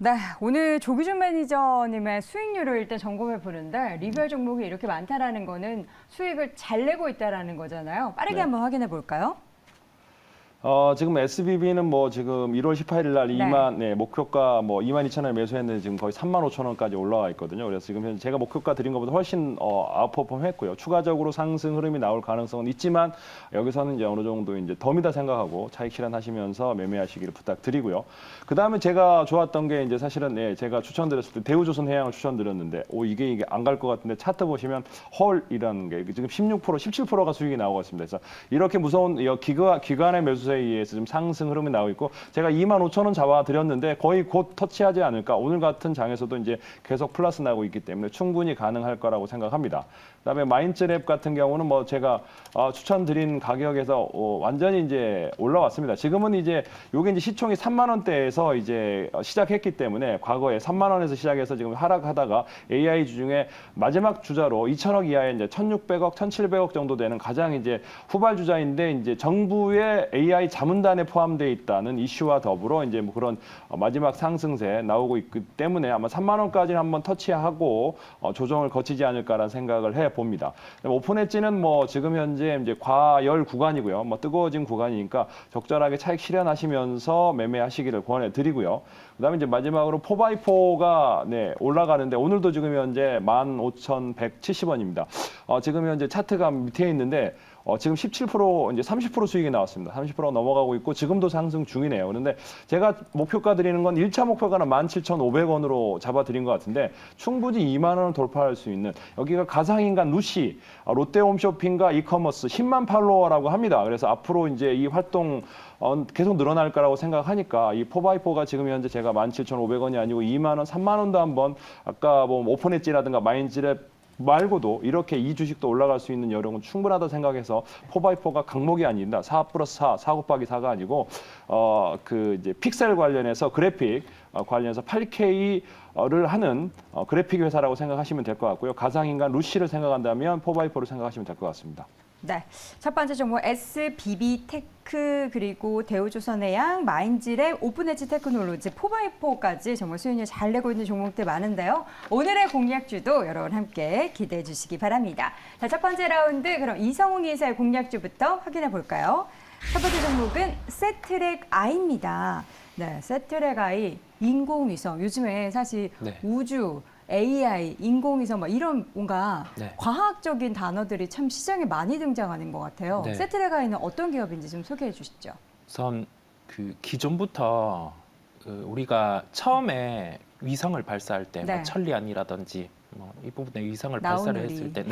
네, 오늘 조기준 매니저님의 수익률을 일단 점검해 보는데 리뷰할 종목이 이렇게 많다라는 거는 수익을 잘 내고 있다라는 거잖아요. 빠르게 네. 한번 확인해 볼까요? 지금 SBB는 뭐 지금 1월 18일 날 목표가 뭐 22,000원 매수했는데 지금 거의 35,000원까지 올라와 있거든요. 그래서 지금 현재 제가 목표가 드린 것보다 훨씬 아웃퍼폼 했고요. 추가적으로 상승 흐름이 나올 가능성은 있지만 여기서는 이제 어느 정도 이제 덤이다 생각하고 차익 실현하시면서 매매하시기를 부탁드리고요. 그다음에 제가 좋았던 게 이제 사실은 제가 추천드렸을 때 대우조선해양을 추천드렸는데 이게 안 갈 것 같은데 차트 보시면 헐이라는 게 지금 16%, 17%가 수익이 나오고 있습니다. 그래서 이렇게 무서운 기관의 매수세에 의해서 좀 상승 흐름이 나오고 있고 제가 25,000원 잡아드렸는데 거의 곧 터치하지 않을까. 오늘 같은 장에서도 이제 계속 플러스 나고 있기 때문에 충분히 가능할 거라고 생각합니다. 그다음에 마인드랩 같은 경우는 뭐 제가 추천드린 가격에서 완전히 이제 올라왔습니다. 지금은 이제 요게 이제 시총이 3만 원대에서 이제 시작했기 때문에 과거에 3만 원에서 시작해서 지금 하락하다가 AI 중에 마지막 주자로 2천억 이하의 이제 1,600억, 1,700억 정도 되는 가장 이제 후발 주자인데 이제 정부의 AI 자문단에 포함되어 있다는 이슈와 더불어 이제 뭐 그런 마지막 상승세 나오고 있기 때문에 아마 3만 원까지는 한번 터치하고 조정을 거치지 않을까라는 생각을 해 봅니다. 오픈 엣지는 뭐 지금 현재 이제 과열 구간이고요. 뭐 뜨거워진 구간이니까 적절하게 차익 실현하시면서 매매하시기를 권해드리고요. 그다음에 이제 마지막으로 4x4가 올라가는데 오늘도 지금 현재 15,170원입니다. 지금 현재 차트가 밑에 있는데 지금 17% 이제 30% 수익이 나왔습니다. 30% 넘어가고 있고 지금도 상승 중이네요. 그런데 제가 목표가 드리는 건 1차 목표가는 17,500원으로 잡아드린 것 같은데 충분히 2만 원을 돌파할 수 있는 여기가 가상인간 루시, 롯데홈쇼핑과 이커머스 10만 팔로워라고 합니다. 그래서 앞으로 이제 이 활동 계속 늘어날 거라고 생각하니까 이 4x4가 지금 현재 제가 17,500원이 아니고 2만 원, 3만 원도 한번 아까 뭐 오픈 엣지라든가 마인드랩 말고도 이렇게 이 주식도 올라갈 수 있는 여력은 충분하다 생각해서 4x4가 강목이 아니다. 4 플러스 4, 4 곱하기 4가 아니고 그 이제 픽셀 관련해서 그래픽 관련해서 8K를 하는 그래픽 회사라고 생각하시면 될 것 같고요. 가상인간 루시를 생각한다면 4x4를 생각하시면 될 것 같습니다. 네, 첫 번째 종목 SBB테크 그리고 대우조선해양, 마인드랩, 오픈엣지 테크놀로지, 4x4까지 정말 수익률 잘 내고 있는 종목들 많은데요. 오늘의 공략주도 여러분 함께 기대해 주시기 바랍니다. 자, 첫 번째 라운드 그럼 이성웅 이사의 공략주부터 확인해 볼까요? 첫 번째 종목은 세트랙 I입니다. 네, 세트랙 I, 인공위성. 요즘에 사실 우주, AI, 인공위성 막 이런 뭔가 과학적인 단어들이 참 시장에 많이 등장하는 것 같아요. 세트랙 I는 어떤 기업인지 좀 소개해 주시죠. 우선 그 기존부터 우리가 처음에 위성을 발사할 때 뭐 천리안이라든지 뭐 이 부분에 위성을 발사를 했을 때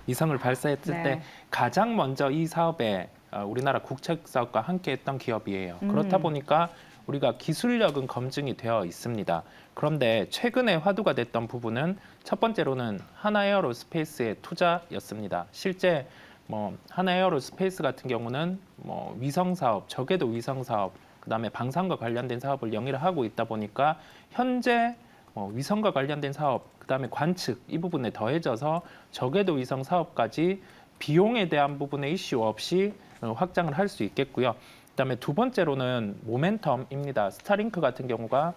위성을 발사했을 때 가장 먼저 이 사업에 우리나라 국책 사업과 함께 했던 기업이에요. 그렇다 보니까 우리가 기술력은 검증이 되어 있습니다. 그런데 최근에 화두가 됐던 부분은 첫 번째로는 하나에어로스페이스의 투자였습니다. 실제 뭐 하나에어로스페이스 같은 경우는 뭐 위성 사업, 저궤도 위성 사업, 그다음에 방산과 관련된 사업을 영위를 하고 있다 보니까 현재 위성과 관련된 사업, 그다음에 관측 이 부분에 더해져서 저궤도 위성 사업까지 비용에 대한 부분의 이슈 없이 확장을 할 수 있겠고요. 그다음에 두 번째로는 모멘텀입니다. 스타링크 같은 경우가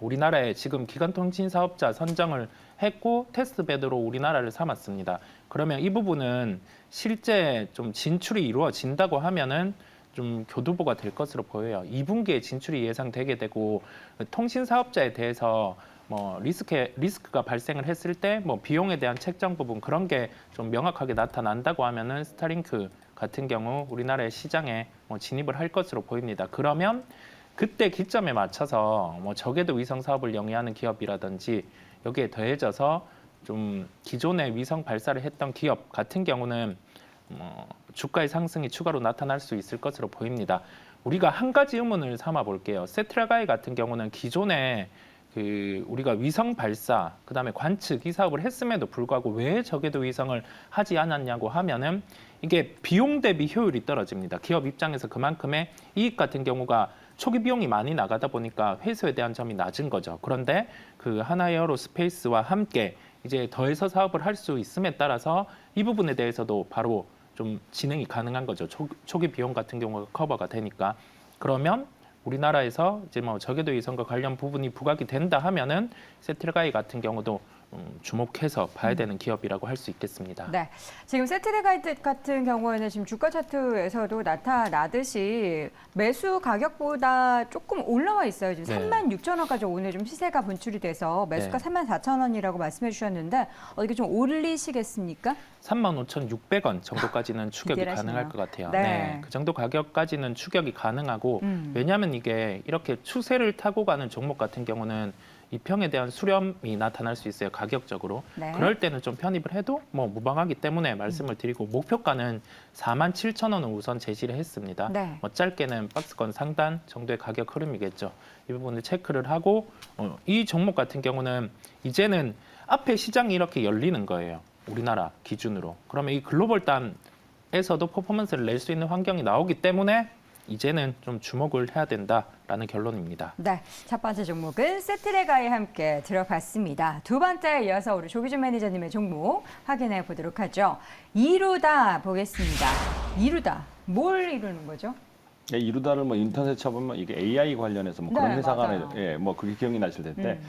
우리나라에 지금 기간통신 사업자 선정을 했고 테스트베드로 우리나라를 삼았습니다. 그러면 이 부분은 실제 좀 진출이 이루어진다고 하면은 좀 교두보가 될 것으로 보여요. 2분기에 진출이 예상되게 되고 통신 사업자에 대해서 뭐 리스크가 발생을 했을 때 뭐 비용에 대한 책정 부분 그런 게 좀 명확하게 나타난다고 하면은 스타링크 같은 경우 우리나라의 시장에 진입을 할 것으로 보입니다. 그러면 그때 기점에 맞춰서 뭐 저궤도 위성 사업을 영위하는 기업이라든지 여기에 더해져서 좀 기존의 위성 발사를 했던 기업 같은 경우는 주가의 상승이 추가로 나타날 수 있을 것으로 보입니다. 우리가 한 가지 의문을 삼아 볼게요. 세트라가이 같은 경우는 기존에 우리가 위성 발사, 그다음에 관측 이 사업을 했음에도 불구하고 왜 저궤도 위성을 하지 않았냐고 하면은 이게 비용 대비 효율이 떨어집니다. 기업 입장에서 그만큼의 이익 같은 경우가 초기 비용이 많이 나가다 보니까 회수에 대한 점이 낮은 거죠. 그런데 그 하나에어로스페이스와 함께 이제 더해서 사업을 할 수 있음에 따라서 이 부분에 대해서도 바로 좀 진행이 가능한 거죠. 초기 비용 같은 경우가 커버가 되니까. 그러면 우리나라에서 이제 뭐 저궤도 위성과 관련 부분이 부각이 된다 하면은 세트레가이 같은 경우도 주목해서 봐야 되는 기업이라고 할 수 있겠습니다. 네, 지금 세트레가이드 같은 경우에는 지금 주가 차트에서도 나타나듯이 매수 가격보다 조금 올라와 있어요. 지금 네. 36,000원까지 오늘 좀 시세가 분출이 돼서 매수가 네. 34,000원이라고 말씀해 주셨는데 이게 좀 올리시겠습니까? 35,600원 정도까지는 추격이 디테일하시네요. 가능할 것 같아요. 네. 그 정도 가격까지는 추격이 가능하고 왜냐하면 이게 이렇게 추세를 타고 가는 종목 같은 경우는 이평에 대한 수렴이 나타날 수 있어요. 가격적으로. 네. 그럴 때는 좀 편입을 해도 뭐 무방하기 때문에 말씀을 드리고 목표가는 47,000원을 우선 제시를 했습니다. 네. 뭐 짧게는 박스권 상단 정도의 가격 흐름이겠죠. 이 부분을 체크를 하고 이 종목 같은 경우는 이제는 앞에 시장이 이렇게 열리는 거예요. 우리나라 기준으로. 그러면 이 글로벌 단에서도 퍼포먼스를 낼 수 있는 환경이 나오기 때문에 이제는 좀 주목을 해야 된다라는 결론입니다. 네, 첫 번째 종목은 세트레가에 함께 들어봤습니다. 두 번째에 이어서 우리 조기준 매니저님의 종목 확인해 보도록 하죠. 이루다 보겠습니다. 이루다, 뭘 이루는 거죠? 예, 이루다를 뭐 인터넷 쳐보면 이게 AI 관련해서 뭐 그런 네, 회사가 맞아요. 예, 뭐 그게 기억이 나실 텐데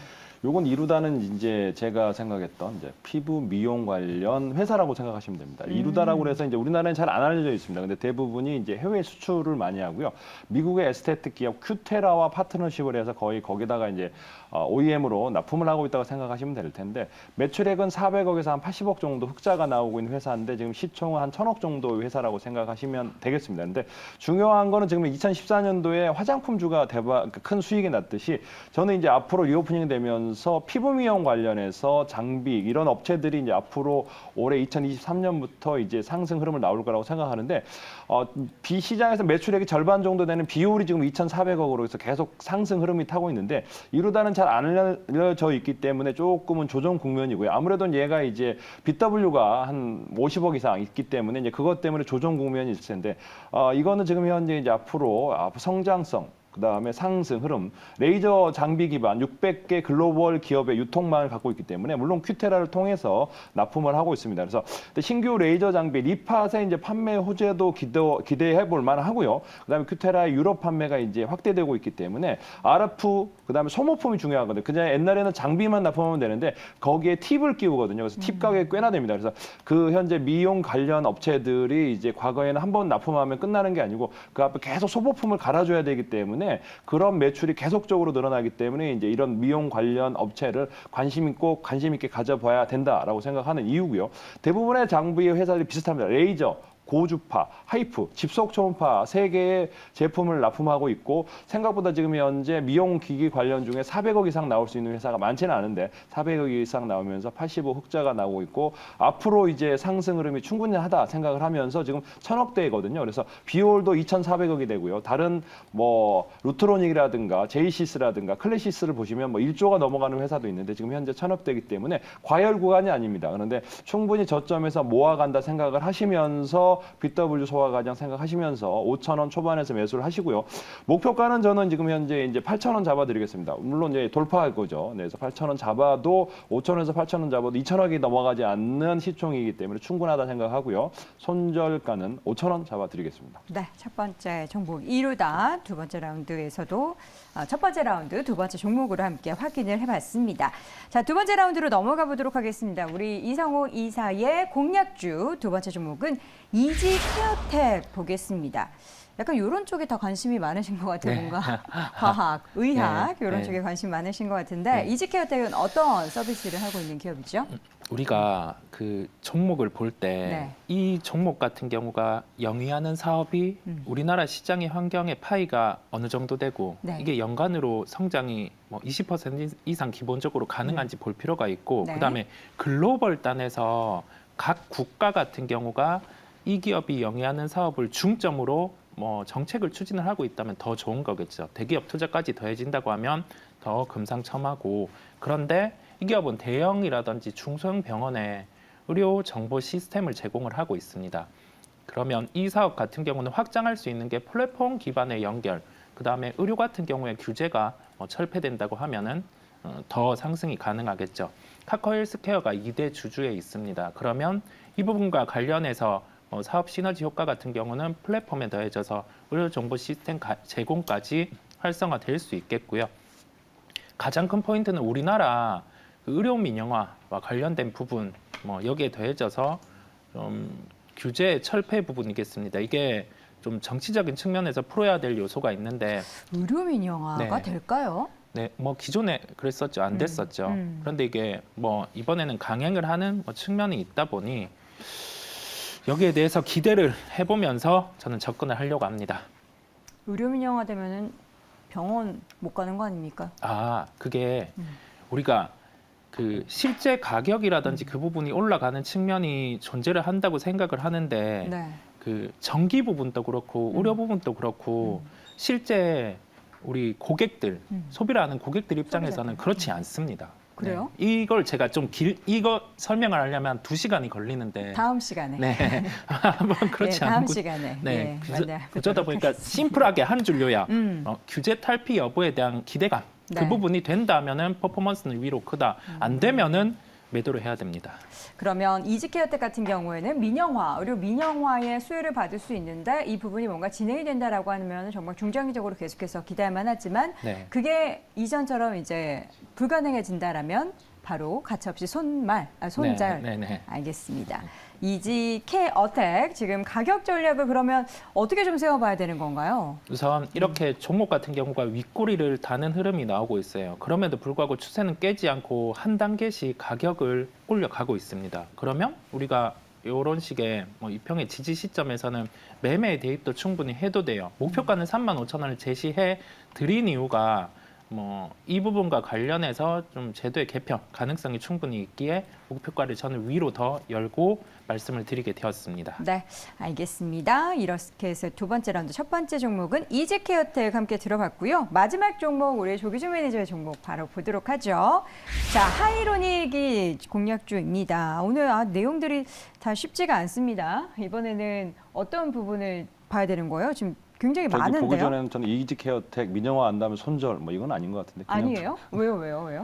요건 이루다는 이제 제가 생각했던 이제 피부 미용 관련 회사라고 생각하시면 됩니다. 이루다라고 해서 이제 우리나라에는 잘 안 알려져 있습니다. 근데 대부분이 이제 해외 수출을 많이 하고요. 미국의 에스테틱 기업 큐테라와 파트너십을 해서 거의 거기다가 이제 OEM으로 납품을 하고 있다고 생각하시면 될 텐데 매출액은 400억에서 한 80억 정도 흑자가 나오고 있는 회사인데 지금 시총은 한 1,000억 정도의 회사라고 생각하시면 되겠습니다. 근데 중요한 거는 지금 2014년도에 화장품주가 대박 큰 수익이 났듯이 저는 이제 앞으로 리오프닝 되면서 피부 미용 관련해서 장비 이런 업체들이 이제 앞으로 올해 2023년부터 이제 상승 흐름을 나올 거라고 생각하는데 비시장에서 매출액이 절반 정도 되는 비율이 지금 2,400억으로 해서 계속 상승 흐름이 타고 있는데 이루다는 잘 안 알려져 있기 때문에 조금은 조정 국면이고요. 아무래도 얘가 이제 BW가 한 50억 이상 있기 때문에 이제 그것 때문에 조정 국면이 있을 텐데 이거는 지금 현재 이제 앞으로 성장성 그다음에 상승 흐름, 레이저 장비 기반 600개 글로벌 기업의 유통망을 갖고 있기 때문에 물론 큐테라를 통해서 납품을 하고 있습니다. 그래서 신규 레이저 장비 리팟의 이제 판매 호재도 기대해 볼 만하고요. 그다음에 큐테라의 유럽 판매가 이제 확대되고 있기 때문에 RF 그다음에 소모품이 중요하거든요. 그냥 옛날에는 장비만 납품하면 되는데 거기에 팁을 끼우거든요. 그래서 팁 가격이 꽤나 됩니다. 그래서 그 현재 미용 관련 업체들이 이제 과거에는 한 번 납품하면 끝나는 게 아니고 그 앞에 계속 소모품을 갈아줘야 되기 때문에 그런 매출이 계속적으로 늘어나기 때문에 이제 이런 미용 관련 업체를 관심 있게 가져봐야 된다라고 생각하는 이유고요. 대부분의 장비의 회사들이 비슷합니다. 레이저, 고주파, 하이프, 집속 초음파 3개의 제품을 납품하고 있고 생각보다 지금 현재 미용 기기 관련 중에 400억 이상 나올 수 있는 회사가 많지는 않은데 400억 이상 나오면서 85 흑자가 나오고 있고 앞으로 이제 상승 흐름이 충분히 하다 생각을 하면서 지금 1,000억대거든요. 그래서 비올도 2,400억이 되고요. 다른 뭐 루트로닉이라든가 제이시스라든가 클래시스를 보시면 뭐 1조가 넘어가는 회사도 있는데 지금 현재 1,000억대이기 때문에 과열 구간이 아닙니다. 그런데 충분히 저점에서 모아간다 생각을 하시면서 BW 소화 과정 생각하시면서 5,000원 초반에서 매수를 하시고요. 목표가는 저는 지금 현재 이제 8,000원 잡아드리겠습니다. 물론 이제 돌파할 거죠. 네, 그래서 8,000원 잡아도 5,000원에서 8,000원 잡아도 2,000억이 넘어가지 않는 시총이기 때문에 충분하다 생각하고요. 손절가는 5,000원 잡아드리겠습니다. 네, 첫 번째 종목 이루다 두 번째 라운드에서도 첫 번째 라운드 두 번째 종목으로 함께 확인을 해봤습니다. 자, 두 번째 라운드로 넘어가 보도록 하겠습니다. 우리 이성호 이사의 공략주 두 번째 종목은 이지케어텍 보겠습니다. 약간 이런 쪽에 더 관심이 많으신 것 같아요. 뭔가 과학, 의학 이런 쪽에 관심 많으신 것 같은데 이지케어텍은 어떤 서비스를 하고 있는 기업이죠? 우리가 그 종목을 볼 때 이 종목 같은 경우가 영위하는 사업이 우리나라 시장의 환경의 파이가 어느 정도 되고 이게 연간으로 성장이 뭐 20% 이상 기본적으로 가능한지 볼 필요가 있고 그다음에 글로벌 단에서 각 국가 같은 경우가 이 기업이 영위하는 사업을 중점으로 뭐 정책을 추진을 하고 있다면 더 좋은 거겠죠. 대기업 투자까지 더해진다고 하면 더 금상첨화고 그런데 이 기업은 대형이라든지 중소형 병원에 의료 정보 시스템을 제공을 하고 있습니다. 그러면 이 사업 같은 경우는 확장할 수 있는 게 플랫폼 기반의 연결, 그다음에 의료 같은 경우에 규제가 철폐된다고 하면은 더 상승이 가능하겠죠. 카카오 헬스케어가 2대 주주에 있습니다. 그러면 이 부분과 관련해서 사업 시너지 효과 같은 경우는 플랫폼에 더해져서 의료 정보 시스템 제공까지 활성화될 수 있겠고요. 가장 큰 포인트는 우리나라 의료 민영화와 관련된 부분, 뭐 여기에 더해져서 좀 규제 철폐 부분이겠습니다. 이게 좀 정치적인 측면에서 풀어야 될 요소가 있는데 의료 민영화가 네. 될까요? 네, 뭐 기존에 그랬었죠. 안 됐었죠. 그런데 이게 뭐 이번에는 강행을 하는 뭐 측면이 있다 보니 여기에 대해서 기대를 해보면서 저는 접근을 하려고 합니다. 의료 민영화 되면은 병원 못 가는 거 아닙니까? 아, 그게 우리가 그 실제 가격이라든지 그 부분이 올라가는 측면이 존재를 한다고 생각을 하는데 네. 그 전기 부분도 그렇고 의료 부분도 그렇고 실제 우리 고객들 소비를 하는 고객들 입장에서는 소비자들. 그렇지 않습니다. 그래요? 네. 이걸 제가 좀 이거 설명을 하려면 2시간이 걸리는데 다음 시간에. 네. 한번 그렇지 다음 않고 시간에. 네. 만나 그러다 뵙도록 보니까 하겠습니다. 심플하게 한 줄 요약. 음. 규제 탈피 여부에 대한 기대감. 네. 그 부분이 된다면은 퍼포먼스는 위로 크다. 안 되면은 매도를 해야 됩니다. 그러면 이지케어텍 같은 경우에는 민영화, 의료 민영화의 수혜를 받을 수 있는데 이 부분이 뭔가 진행이 된다라고 하면 정말 중장기적으로 계속해서 기대할 만하지만 네. 그게 이전처럼 이제 불가능해진다라면 바로 가차없이 손절. 네, 네, 네. 알겠습니다. 이지케어텍 지금 가격 전략을 그러면 어떻게 좀 세워봐야 되는 건가요? 우선 이렇게 종목 같은 경우가 윗꼬리를 다는 흐름이 나오고 있어요. 그럼에도 불구하고 추세는 깨지 않고 한 단계씩 가격을 올려가고 있습니다. 그러면 우리가 이런 식의 뭐 이평의 지지 시점에서는 매매 대입도 충분히 해도 돼요. 목표가는 35,000원을 제시해 드린 이유가 뭐 이 부분과 관련해서 좀 제도의 개편 가능성이 충분히 있기에 목표가를 저는 위로 더 열고 말씀을 드리게 되었습니다. 네, 알겠습니다. 이렇게 해서 두 번째 라운드 첫 번째 종목은 이지케어텍 함께 들어봤고요. 마지막 종목 우리 조기준 매니저의 종목 바로 보도록 하죠. 자, 하이로닉이 공략주입니다. 오늘 내용들이 다 쉽지가 않습니다. 이번에는 어떤 부분을 봐야 되는 거예요? 지금 굉장히 저기 보기 많은데요. 전에는 저는 이지케어텍 민영화 안 다면 손절 뭐 이건 아닌 것 같은데. 그냥 아니에요? 왜요?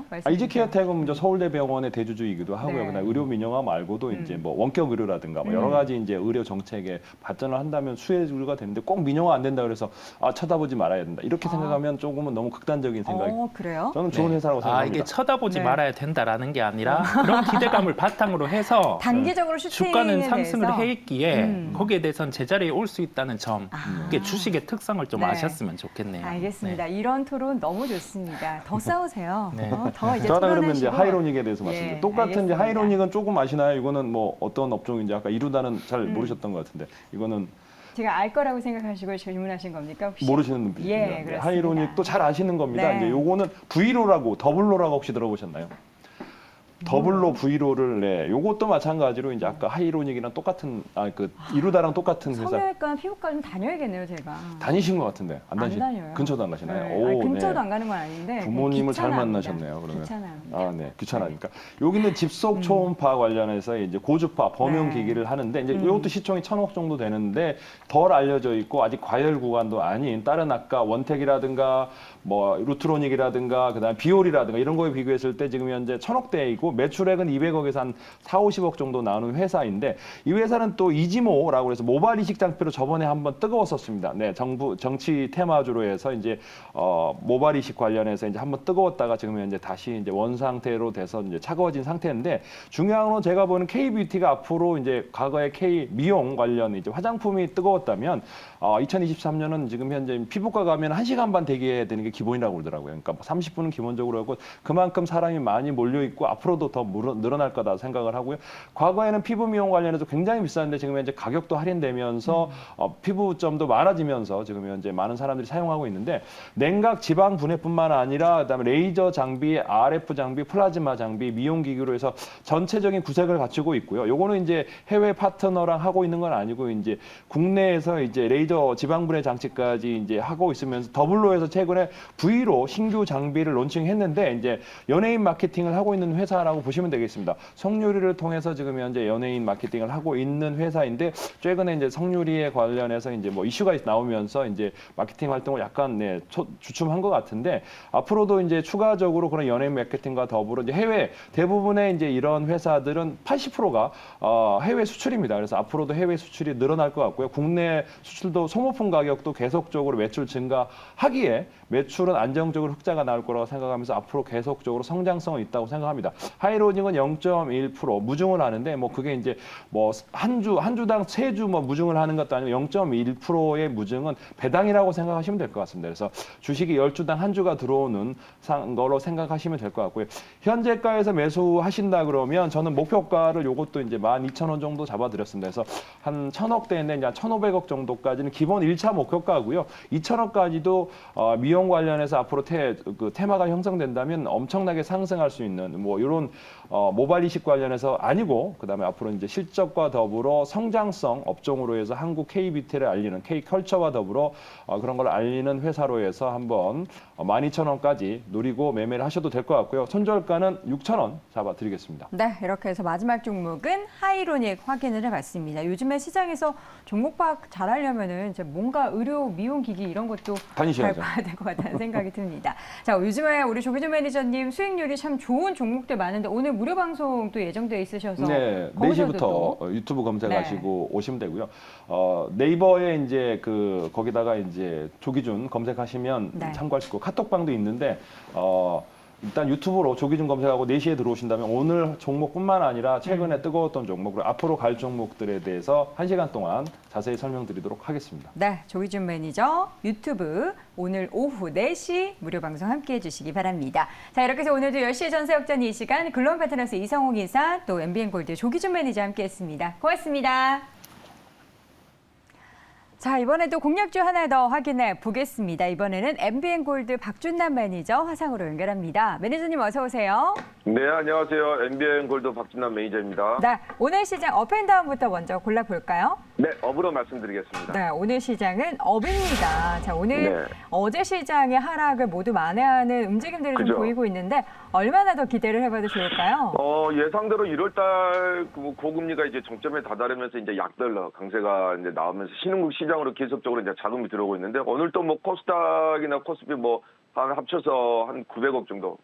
말씀해 주세요. 이지케어텍은 이제 서울대병원의 대주주이기도 하고요. 네. 그다음 의료 민영화 말고도 이제 뭐 원격 의료라든가 뭐 여러 가지 이제 의료 정책에 발전을 한다면 수혜주가 되는데 꼭 민영화 안 된다 그래서 쳐다보지 말아야 된다. 이렇게 생각하면 조금은 너무 극단적인 생각이. 그래요? 저는 좋은 네. 회사라고 생각합니다. 이게 쳐다보지 네. 말아야 된다라는 게 아니라 그런 기대감을 바탕으로 해서 단기적으로 슈팅에 주가는 상승을 대해서 해 있기에 거기에 대해서는 제자리에 올 수 있다는 점, 이게 주식의 특성을 좀 네. 아셨으면 좋겠네요. 알겠습니다. 네. 이런 토론 너무 좋습니다. 더 싸우세요. 네. 더 이제 저 하나 그러면 이제 토론하시고. 하이로닉에 대해서 예, 말씀드릴게요. 똑같은 이제 알겠습니다. 하이로닉은 조금 아시나요? 이거는 뭐 어떤 업종인지 아까 이루다는 잘 모르셨던 것 같은데 이거는 제가 알 거라고 생각하시고 질문하신 겁니까? 혹시? 모르시는 분들입니다. 예, 네, 그렇습니다. 하이로닉도 잘 아시는 겁니다. 네. 이제 요거는 V로라고 더블로라고 혹시 들어보셨나요? 더블로 V로를 요것도 마찬가지로 이제 아까 하이로닉이랑 똑같은 이루다랑 똑같은 회사 성형외과, 피부과 좀 다녀야겠네요, 제가. 다니신 것 같은데 안 안 다니시 다녀요. 근처도 안 가시나요? 네. 오, 아니, 근처도 네. 안 가는 건 아닌데 부모님을 잘 귀찮아합니다. 만나셨네요. 그러면 귀찮아합니다. 네, 귀찮으니까. 여기는 집속 초음파 관련해서 이제 고주파 범용 네. 기기를 하는데 이제 이것도 시총이 1,000억 정도 되는데 덜 알려져 있고 아직 과열 구간도 아닌 다른 아까 원텍이라든가 뭐 루트로닉이라든가 그다음 비올이라든가 이런 거에 비교했을 때 지금 현재 1,000억대이고 매출액은 200억에서 한 4, 50억 정도 나오는 회사인데 이 회사는 또 이지모라고 해서 모바일 이식 장표로 저번에 한번 뜨거웠었습니다. 네, 정치 테마주로 해서 이제 모바일 이식 관련해서 이제 한번 뜨거웠다가 지금 현재 다시 이제 원 상태로 돼서 이제 차가워진 상태인데 중요한 건 제가 보는 K뷰티가 앞으로 이제 과거에 K 미용 관련 이제 화장품이 뜨거웠다면 2023년은 지금 현재 피부과 가면 1시간 반 대기해야 되는 게 기본이라고 그러더라고요. 그러니까 30분은 기본적으로 하고 그만큼 사람이 많이 몰려 있고 앞으로도 더 늘어날 거다 생각을 하고요. 과거에는 피부 미용 관련해서 굉장히 비쌌는데 지금 현재 가격도 할인되면서 피부점도 많아지면서 지금 현재 많은 사람들이 사용하고 있는데 냉각 지방 분해뿐만 아니라 그다음에 레이저 장비, RF 장비, 플라즈마 장비, 미용 기기로 해서 전체적인 구색을 갖추고 있고요. 요거는 이제 해외 파트너랑 하고 있는 건 아니고 이제 국내에서 이제 레이저 지방 분해 장치까지 이제 하고 있으면서 더블로에서 최근에 V로 신규 장비를 론칭했는데 이제 연예인 마케팅을 하고 있는 회사라고 보시면 되겠습니다. 성유리를 통해서 지금 현재 연예인 마케팅을 하고 있는 회사인데 최근에 이제 성유리에 관련해서 이제 뭐 이슈가 나오면서 이제 마케팅 활동을 약간 주춤한 것 같은데 앞으로도 이제 추가적으로 그런 연예인 마케팅과 더불어 이제 해외 대부분의 이제 이런 회사들은 80%가 해외 수출입니다. 그래서 앞으로도 해외 수출이 늘어날 것 같고요. 국내 수출도 소모품 가격도 계속적으로 매출 증가하기에 매출은 안정적으로 흑자가 나올 거라고 생각하면서 앞으로 계속적으로 성장성은 있다고 생각합니다. 하이로딩은 0.1% 무증을 하는데 뭐 그게 이제 뭐 한 주당 3주 뭐 무증을 하는 것도 아니고 0.1%의 무증은 배당이라고 생각하시면 될 것 같습니다. 그래서 주식이 10주당 한 주가 들어오는 거로 생각하시면 될 것 같고요. 현재가에서 매수하신다 그러면 저는 목표가를 요것도 이제 12,000원 정도 잡아드렸습니다. 그래서 한 1,000억대인데 이제 1,500억 정도까지는 기본 1차 목표가고요. 2,000억까지도 미용 관련해서 앞으로 테마가 형성된다면 엄청나게 상승할 수 있는 뭐 이런 모바일 이식 관련해서 아니고 그다음에 앞으로 이제 실적과 더불어 성장성 업종으로 해서 한국 K뷰티를 알리는 K컬처와 더불어 그런 걸 알리는 회사로 해서 한번 12,000원까지 노리고 매매를 하셔도 될 것 같고요. 손절가는 6,000원 잡아드리겠습니다. 네, 이렇게 해서 마지막 종목은 하이로닉 확인을 해봤습니다. 요즘에 시장에서 종목 파악 잘하려면은 이제 뭔가 의료, 미용 기기 이런 것도 잘 다니셔야죠. 봐야 될 것 같다는 생각이 듭니다. 자, 요즘에 우리 조기준 매니저님 수익률이 참 좋은 종목들 많은데 오늘 무료 방송도 예정돼 있으셔서 네, 거기서도 4시부터 또 유튜브 검색하시고 오시면 되고요. 네이버에 이제 거기다가 이제 조기준 검색하시면 네. 참고할 수 있고 카톡방도 있는데 일단 유튜브로 조기준 검색하고 4시에 들어오신다면 오늘 종목뿐만 아니라 최근에 뜨거웠던 종목, 그리고 앞으로 갈 종목들에 대해서 1시간 동안 자세히 설명드리도록 하겠습니다. 네, 조기준 매니저 유튜브 오늘 오후 4시 무료 방송 함께 해주시기 바랍니다. 자, 이렇게 해서 오늘도 10시의 전세역전 이 시간 글로벌 패트너스 이성욱 이사 또 MBN골드 조기준 매니저 함께했습니다. 고맙습니다. 자, 이번에도 공략주 하나 더 확인해 보겠습니다. 이번에는 MBN골드 박준남 매니저 화상으로 연결합니다. 매니저님 어서 오세요. 네, 안녕하세요. MBN골드 박준남 매니저입니다. 네, 오늘 시장 업앤다운부터 먼저 골라볼까요? 네, 업으로 말씀드리겠습니다. 네, 오늘 시장은 업입니다. 자, 오늘 네. 어제 시장의 하락을 모두 만회하는 움직임들이 좀 그죠. 보이고 있는데 얼마나 더 기대를 해봐도 좋을까요? 예상대로 1월달 고금리가 이제 정점에 다다르면서 이제 약달러 강세가 이제 나오면서 신흥국 시장으로 계속적으로 이제 자금이 들어오고 있는데 오늘 또 뭐 코스닥이나 코스피 뭐 한 합쳐서 한 900억 정도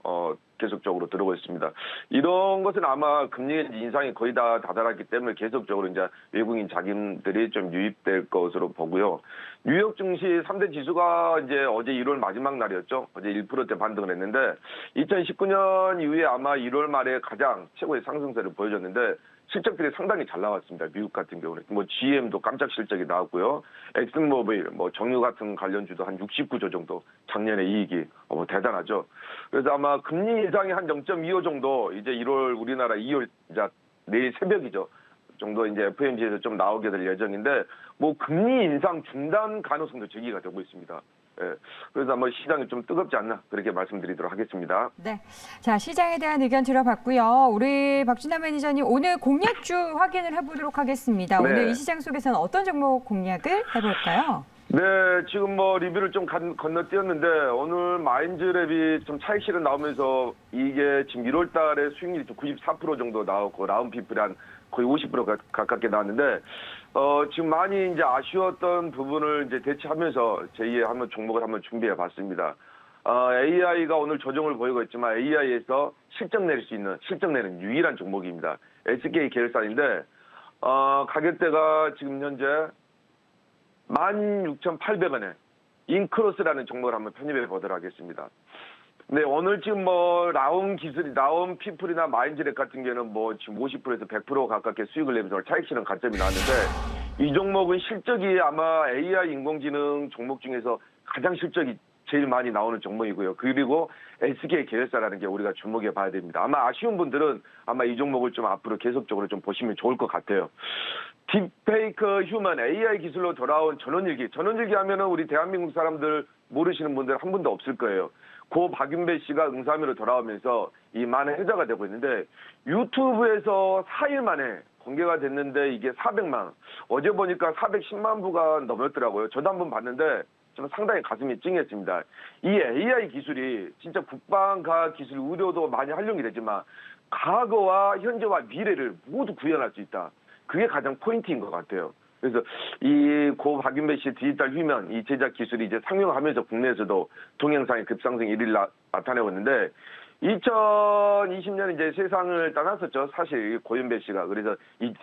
계속적으로 들어오고 있습니다. 이런 것은 아마 금리 인상이 거의 다 다다랐기 때문에 계속적으로 이제 외국인 자금들이 좀 유입될 것으로 보고요. 뉴욕 증시 3대 지수가 이제 어제 1월 마지막 날이었죠. 어제 1%대 반등을 했는데 2019년 이후에 아마 1월 말에 가장 최고의 상승세를 보여줬는데 실적들이 상당히 잘 나왔습니다. 미국 같은 경우는 뭐 GM도 깜짝 실적이 나왔고요. 엑슨모빌, 뭐 정유 같은 관련주도 한 69조 정도 작년에 이익이 대단하죠. 그래서 아마 금리 인상이 한 0.25 정도 이제 1월 우리나라 2월 이제 내일 새벽이죠. 정도 이제 FOMC에서 좀 나오게 될 예정인데 뭐 금리 인상 중단 가능성도 제기가 되고 있습니다. 예, 그래서 아마 시장이 좀 뜨겁지 않나 그렇게 말씀드리도록 하겠습니다. 네, 자 시장에 대한 의견 들어봤고요. 우리 박준남 매니저님 오늘 공략주 확인을 해보도록 하겠습니다. 네. 오늘 이 시장 속에서는 어떤 종목 공략을 해볼까요? 네, 지금 뭐 리뷰를 좀 건너뛰었는데 오늘 마인즈랩이 좀 차익실은 나오면서 이게 지금 1월 달에 수익률이 94% 정도 나왔고 라운피플이 한 거의 50% 가깝게 나왔는데 지금 많이 이제 아쉬웠던 부분을 이제 대체하면서 제2의 한번 종목을 한번 준비해 봤습니다. AI가 오늘 조정을 보이고 있지만 AI에서 실적 내는 유일한 종목입니다. SK 계열사인데 가격대가 지금 현재 16,800원에 인크로스라는 종목을 한번 편입해 보도록 하겠습니다. 네, 오늘 지금 뭐 라운 피플이나 마인즈랩 같은 경우는 뭐 지금 50%에서 100% 가깝게 수익을 내면서 차익실현 가점이 나왔는데 이 종목은 실적이 아마 AI 인공지능 종목 중에서 가장 실적이 제일 많이 나오는 종목이고요. 그리고 SK 계열사라는 게 우리가 주목해 봐야 됩니다. 아마 아쉬운 분들은 아마 이 종목을 좀 앞으로 계속적으로 좀 보시면 좋을 것 같아요. 딥페이크 휴먼 AI 기술로 돌아온 전원일기 하면은 우리 대한민국 사람들 모르시는 분들 한 분도 없을 거예요. 고 박윤배 씨가 응사미로 돌아오면서 이 많은 회자가 되고 있는데 유튜브에서 4일 만에 공개가 됐는데 이게 400만 원. 어제 보니까 410만 부가 넘었더라고요. 저도 한번 봤는데 좀 상당히 가슴이 찡했습니다. 이 AI 기술이 진짜 국방과학 기술, 의료도 많이 활용이 되지만 과거와 현재와 미래를 모두 구현할 수 있다. 그게 가장 포인트인 것 같아요. 그래서 이 고 박윤배 씨 디지털 휴면 이 제작 기술이 이제 상용하면서 국내에서도 동영상의 급상승 1위를 나타내고 있는데 2020년 이제 세상을 떠났었죠. 사실 고윤배 씨가. 그래서 이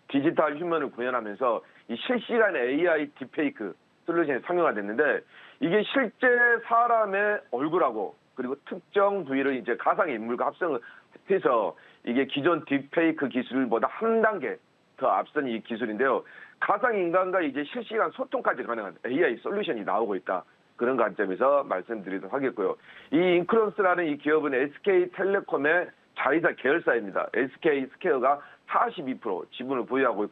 디지털 휴면을 구현하면서 이 실시간 AI 딥페이크 솔루션이 상용화 됐는데 이게 실제 사람의 얼굴하고 그리고 특정 부위를 이제 가상 인물과 합성을 해서 이게 기존 딥페이크 기술보다 한 단계 더 앞선 이 기술인데요. 가상 인간과 이제 실시간 소통까지 가능한 AI 솔루션이 나오고 있다. 그런 관점에서 말씀드리도록 하겠고요. 이 인크로스라는 이 기업은 SK텔레콤의 자회사 계열사입니다. SK스퀘어가 42% 지분을 보유하고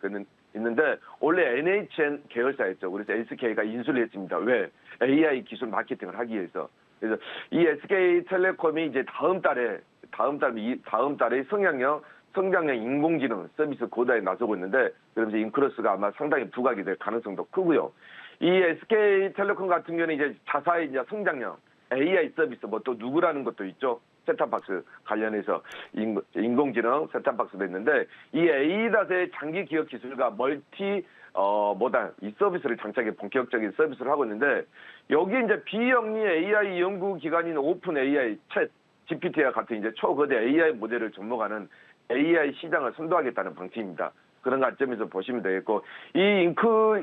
있는데 원래 NHN 계열사였죠. 그래서 SK가 인수를 했습니다. 왜? AI 기술 마케팅을 하기 위해서. 그래서 이 SK텔레콤이 이제 다음 달에 성장형 인공지능 서비스 고도에 나서고 있는데 그러면서 인크로스가 아마 상당히 부각이 될 가능성도 크고요. 이 SK텔레콤 같은 경우는 이제 자사의 이제 성장형 AI 서비스 뭐 또 누구라는 것도 있죠. 셋탑박스 관련해서 인공지능 셋탑박스도 있는데 이 ADAS의 장기 기업 기술과 멀티 모달 이 서비스를 장착해 본격적인 서비스를 하고 있는데 여기 이제 비영리 AI 연구 기관인 오픈 AI 챗 GPT와 같은 이제 초거대 AI 모델을 접목하는 AI 시장을 선도하겠다는 방침입니다. 그런 관점에서 보시면 되겠고 이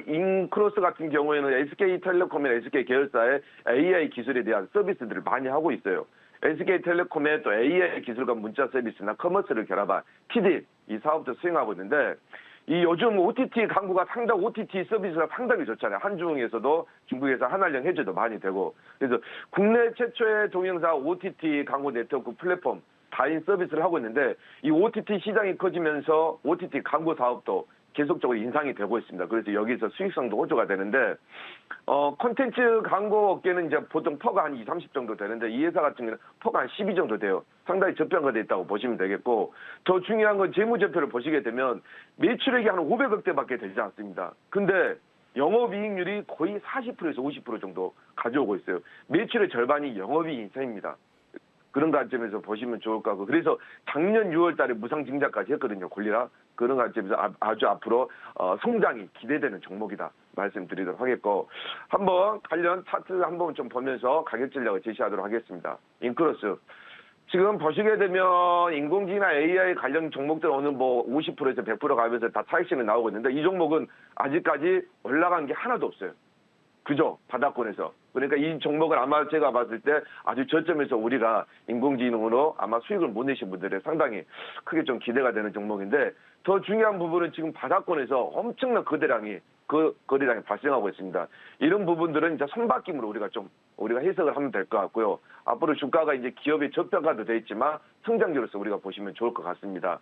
인크로스 같은 경우에는 SK텔레콤이나 SK 계열사의 AI 기술에 대한 서비스들을 많이 하고 있어요. SK텔레콤의 또 AI 기술과 문자 서비스나 커머스를 결합한 TD 이 사업도 수행하고 있는데 이 요즘 OTT 광고가 OTT 서비스가 상당히 좋잖아요. 한중에서도 중국에서 한알령 해제도 많이 되고 그래서 국내 최초의 동영상 OTT 광고 네트워크 플랫폼 다인 서비스를 하고 있는데 이 OTT 시장이 커지면서 OTT 광고 사업도 계속적으로 인상이 되고 있습니다. 그래서 여기서 수익성도 호조가 되는데 콘텐츠 광고 업계는 이제 보통 퍼가 한 20, 30 정도 되는데 이 회사 같은 경우는 퍼가 한 12 정도 돼요. 상당히 저평가되어 있다고 보시면 되겠고 더 중요한 건 재무제표를 보시게 되면 매출액이 한 500억대밖에 되지 않습니다. 근데 영업이익률이 거의 40%에서 50% 정도 가져오고 있어요. 매출의 절반이 영업이익입니다. 그런 관점에서 보시면 좋을 것 같고 그래서 작년 6월 달에 무상 증자까지 했거든요. 권리라. 그런 관점에서 아주 앞으로 성장이 기대되는 종목이다 말씀드리도록 하겠고 한번 관련 차트 한번 좀 보면서 가격 전략을 제시하도록 하겠습니다. 인크로스. 지금 보시게 되면 인공지능 AI 관련 종목들 오늘 뭐 50%에서 100% 가면서 다 차익실이 나오고 있는데 이 종목은 아직까지 올라간 게 하나도 없어요. 그죠? 바닥권에서. 그러니까 이 종목을 아마 제가 봤을 때 아주 저점에서 우리가 인공지능으로 아마 수익을 못 내신 분들의 상당히 크게 좀 기대가 되는 종목인데 더 중요한 부분은 지금 바닥권에서 엄청난 거래량이 발생하고 있습니다. 이런 부분들은 이제 손바뀜으로 우리가 해석을 하면 될 것 같고요. 앞으로 주가가 이제 기업의 저평가도 돼 있지만 성장주로서 우리가 보시면 좋을 것 같습니다.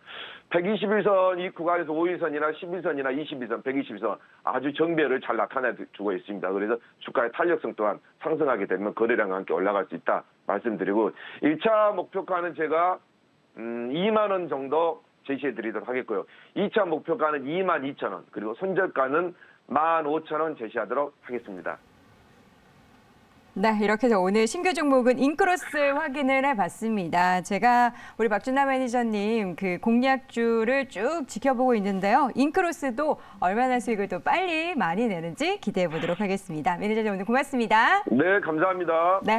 121선 이 구간에서 5일선이나 11선이나 21선, 120선 아주 정배를 잘 나타내주고 있습니다. 그래서 주가의 탄력성 또한 상승하게 되면 거래량과 함께 올라갈 수 있다 말씀드리고 1차 목표가는 제가 2만 원 정도 제시해 드리도록 하겠고요. 2차 목표가는 22,000원 그리고 손절가는 15,000원 제시하도록 하겠습니다. 네, 이렇게 해서 오늘 신규 종목은 인크로스 확인을 해봤습니다. 제가 우리 박준하 매니저님 그 공략주를 쭉 지켜보고 있는데요. 인크로스도 얼마나 수익을 또 빨리 많이 내는지 기대해 보도록 하겠습니다. 매니저님 오늘 고맙습니다. 네, 감사합니다. 네.